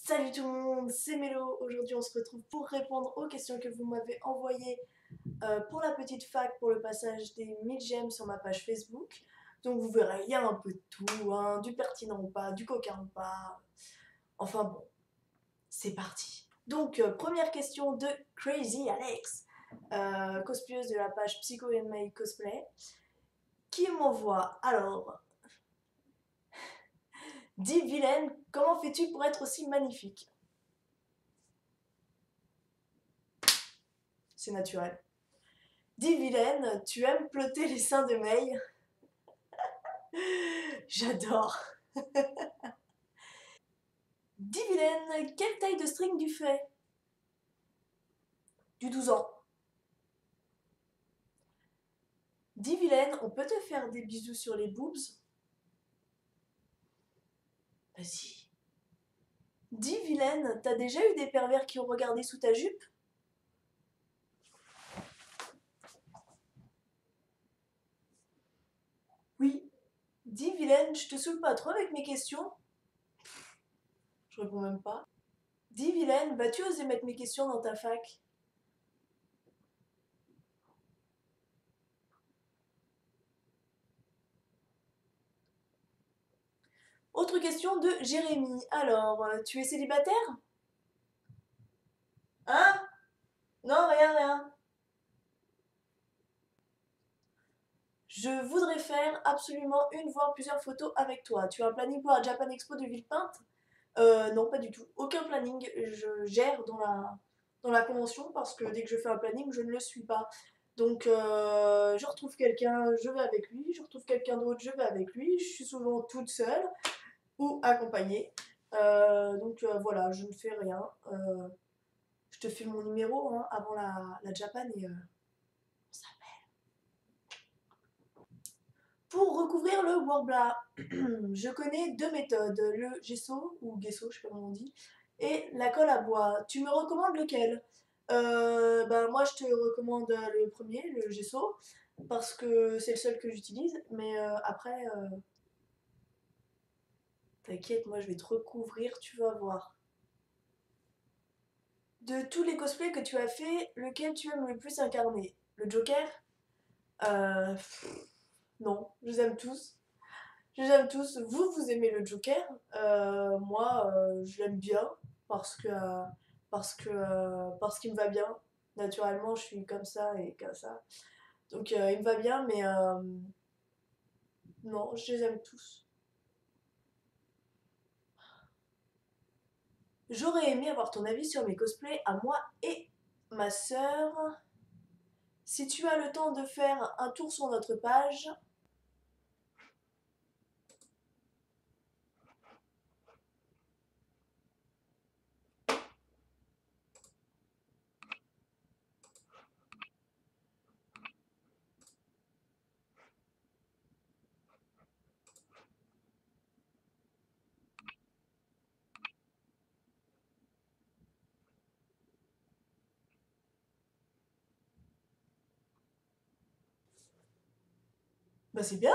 Salut tout le monde, c'est Mélo. Aujourd'hui, on se retrouve pour répondre aux questions que vous m'avez envoyées pour la petite fac pour le passage des 1000 j'aime sur ma page Facebook. Donc vous verrez, il y a un peu de tout, hein, du pertinent ou pas, du coquin ou pas. Enfin bon, c'est parti. Donc, première question de Crazy Alex, cosplayeuse de la page Psycho My Cosplay, qui m'envoie alors, dis vilaine, comment fais-tu pour être aussi magnifique? C'est naturel. Dis vilaine, tu aimes plotter les seins de May? J'adore. Dis vilaine, quelle taille de string tu fais? Du 12 ans. Dis vilaine, on peut te faire des bisous sur les boobs? Vas-y. Dis vilaine, t'as déjà eu des pervers qui ont regardé sous ta jupe? Oui. Dis vilaine, je te saoule pas trop avec mes questions? Je réponds même pas. Dis vilaine, vas-tu oser mettre mes questions dans ta fac? Autre question de Jérémy. Alors, tu es célibataire? Hein? Non, rien, rien. Je voudrais faire absolument une voire plusieurs photos avec toi. Tu as un planning pour la Japan Expo de Villepinte? Non, pas du tout. Aucun planning. Je gère dans la convention parce que dès que je fais un planning, je ne le suis pas. Donc, je retrouve quelqu'un, je vais avec lui. Je retrouve quelqu'un d'autre, je vais avec lui. Je suis souvent toute seule ou accompagnée. Donc, voilà, je ne fais rien. Je te file mon numéro hein, avant la Japan et on s'appelle. Pour recouvrir le Worbla, je connais deux méthodes, le gesso, ou gesso, je sais pas comment on dit, et la colle à bois. Tu me recommandes lequel? Ben, moi, je te recommande le premier, le gesso, parce que c'est le seul que j'utilise, mais après, t'inquiète, moi, je vais te recouvrir, tu vas voir. De tous les cosplays que tu as fait, lequel tu aimes le plus incarner? Le Joker? Euh, non, je les aime tous. Je les aime tous. Vous aimez le Joker. Moi, je l'aime bien parce que, parce qu'il me va bien. Naturellement, je suis comme ça et comme ça. Donc, il me va bien, mais non, je les aime tous. J'aurais aimé avoir ton avis sur mes cosplays à moi et ma sœur. Si tu as le temps de faire un tour sur notre page, bah c'est bien.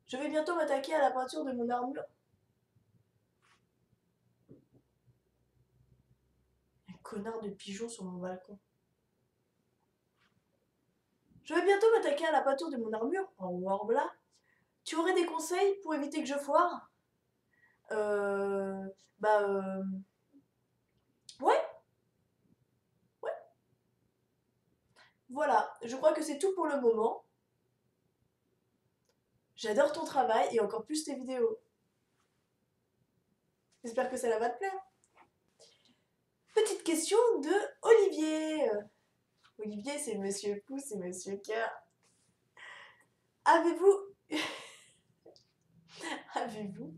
Je vais bientôt m'attaquer à la peinture de mon armure. Un connard de pigeon sur mon balcon. Je vais bientôt m'attaquer à la peinture de mon armure en Warbla. Tu aurais des conseils pour éviter que je foire? Euh, bah ouais, ouais. Voilà, je crois que c'est tout pour le moment. J'adore ton travail et encore plus tes vidéos. J'espère que ça va te plaire. Petite question de Olivier. Olivier, c'est Monsieur Pouce et Monsieur Cœur. Avez-vous avez-vous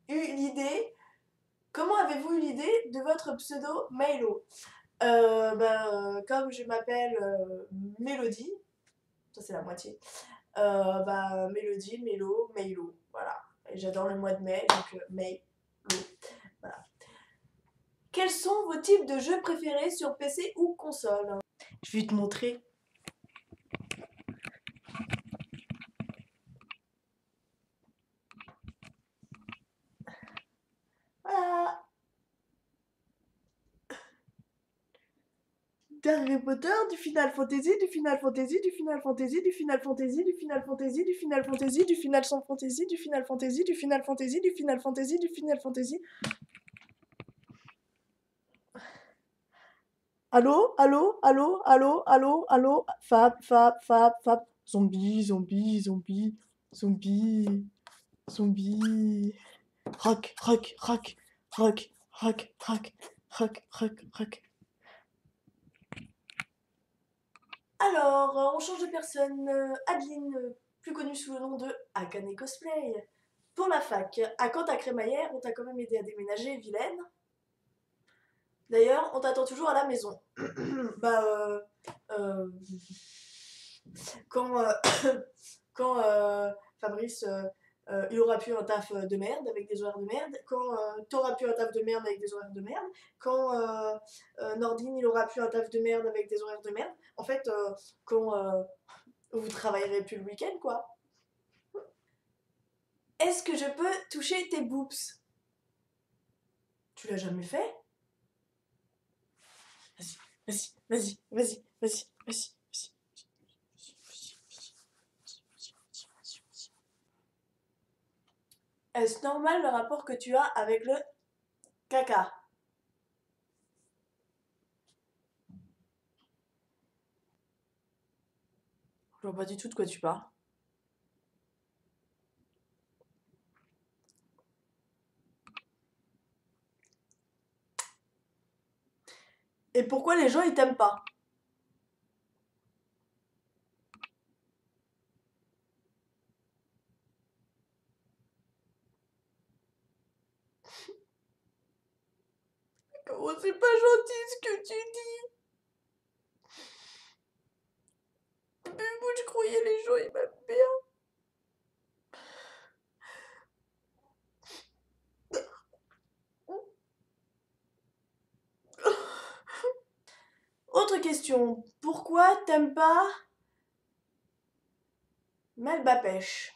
eu l'idée Comment avez-vous eu l'idée de votre pseudo Milo? Comme je m'appelle Mélodie, ça c'est la moitié, Mélodie, Mélo, Milo, voilà. Et j'adore le mois de mai, donc May, Lo, voilà. Quels sont vos types de jeux préférés sur PC ou console? Je vais te montrer. d'Harry Potter, du Final Fantasy, du Final Fantasy, du Final Fantasy, du Final Fantasy, du Final Fantasy, du Final Fantasy, du Final sans Fantasy, du Final Fantasy, du Final Fantasy, du Final Fantasy, du Final Fantasy. Allô, allô, allô, allô, allô, allô, Fab, Fab, Fab, Fab. Zombie, zombie, zombie, zombie, zombie. Rock, rock, rock, rock, rock, rock, rock, rock, rock. Alors, on change de personne. Adeline, plus connue sous le nom de Akane Cosplay. Pour la fac, à quand ta crémaillère, on t'a quand même aidé à déménager, vilaine. D'ailleurs, on t'attend toujours à la maison. bah, euh, quand, quand Fabrice, il aura pu un taf de merde avec des horaires de merde, quand t'auras pu un taf de merde avec des horaires de merde, quand Nordine, il aura pu un taf de merde avec des horaires de merde. En fait, quand vous travaillerez plus le week-end, quoi. Est-ce que je peux toucher tes boobs? Tu l'as jamais fait? Vas-y, vas-y, vas-y, vas-y, vas-y, vas-y. Est-ce normal le rapport que tu as avec le caca? Je vois pas du tout de quoi tu parles. Et pourquoi les gens ils t'aiment pas? Comment c'est pas gentil ce que tu dis? Mais moi je croyais les gens ils m'aiment bien. Autre question. Pourquoi t'aimes pas Melba Pêche?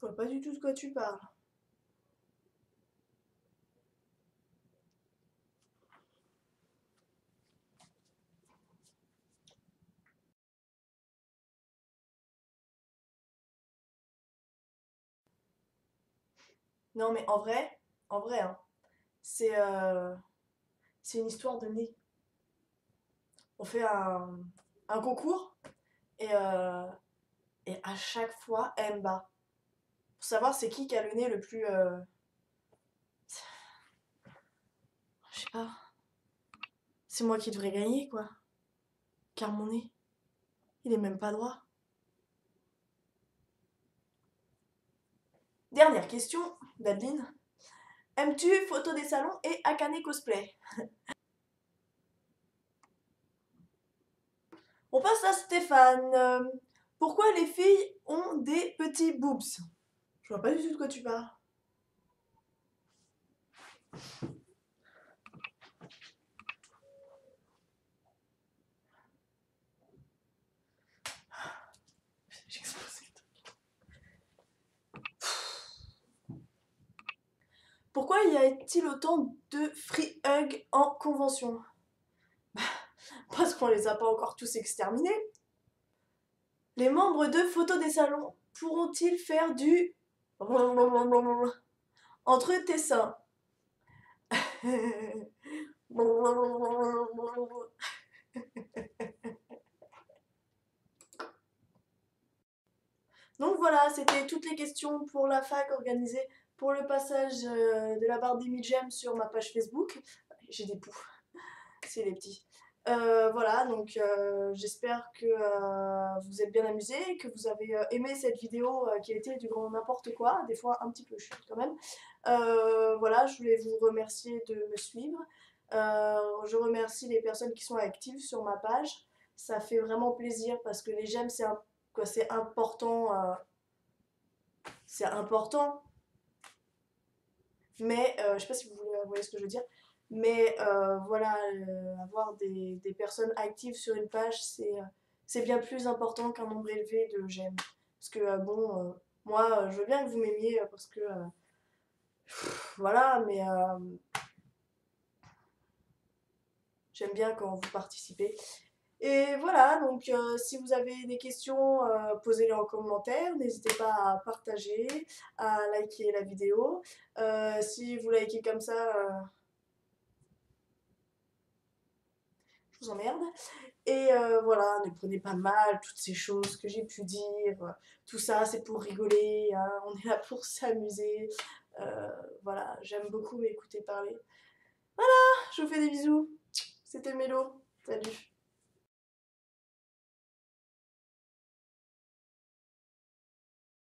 Je vois pas du tout de quoi tu parles. Non mais en vrai, hein, c'est c'est une histoire de nez. On fait un concours et et à chaque fois elle me bat. Pour savoir c'est qui a le nez le plus... je sais pas. C'est moi qui devrais gagner quoi. Car mon nez, il est même pas droit. Dernière question d'Adeline. Aimes-tu photo des salons et Akane cosplay? On passe à Stéphane. Pourquoi les filles ont des petits boobs? Je vois pas du tout de quoi tu parles. J'ai explosé. Pourquoi y a-t-il autant de free hug en convention? Parce qu'on les a pas encore tous exterminés. Les membres de photo des salons pourront-ils faire du Entre tes seins. Donc voilà, c'était toutes les questions pour la fac organisées pour le passage de la barre des 1000 j'aime sur ma page Facebook. J'ai des poux, c'est les petits. Voilà, donc j'espère que vous êtes bien amusés, que vous avez aimé cette vidéo qui a été du grand n'importe quoi, des fois un petit peu chute quand même. Voilà, je voulais vous remercier de me suivre. Je remercie les personnes qui sont actives sur ma page. Ça fait vraiment plaisir parce que les j'aime, c'est important. C'est important, mais je sais pas si vous voyez ce que je veux dire. Mais voilà, avoir des personnes actives sur une page, c'est bien plus important qu'un nombre élevé de j'aime. Parce que bon, moi, je veux bien que vous m'aimiez parce que voilà, mais j'aime bien quand vous participez. Et voilà, donc si vous avez des questions, posez-les en commentaire. N'hésitez pas à partager, à liker la vidéo. Si vous likez comme ça, je vous emmerde. Et voilà, ne prenez pas mal toutes ces choses que j'ai pu dire. Tout ça, c'est pour rigoler, hein, on est là pour s'amuser. Voilà, j'aime beaucoup m'écouter parler. Je vous fais des bisous. C'était Mélo. Salut.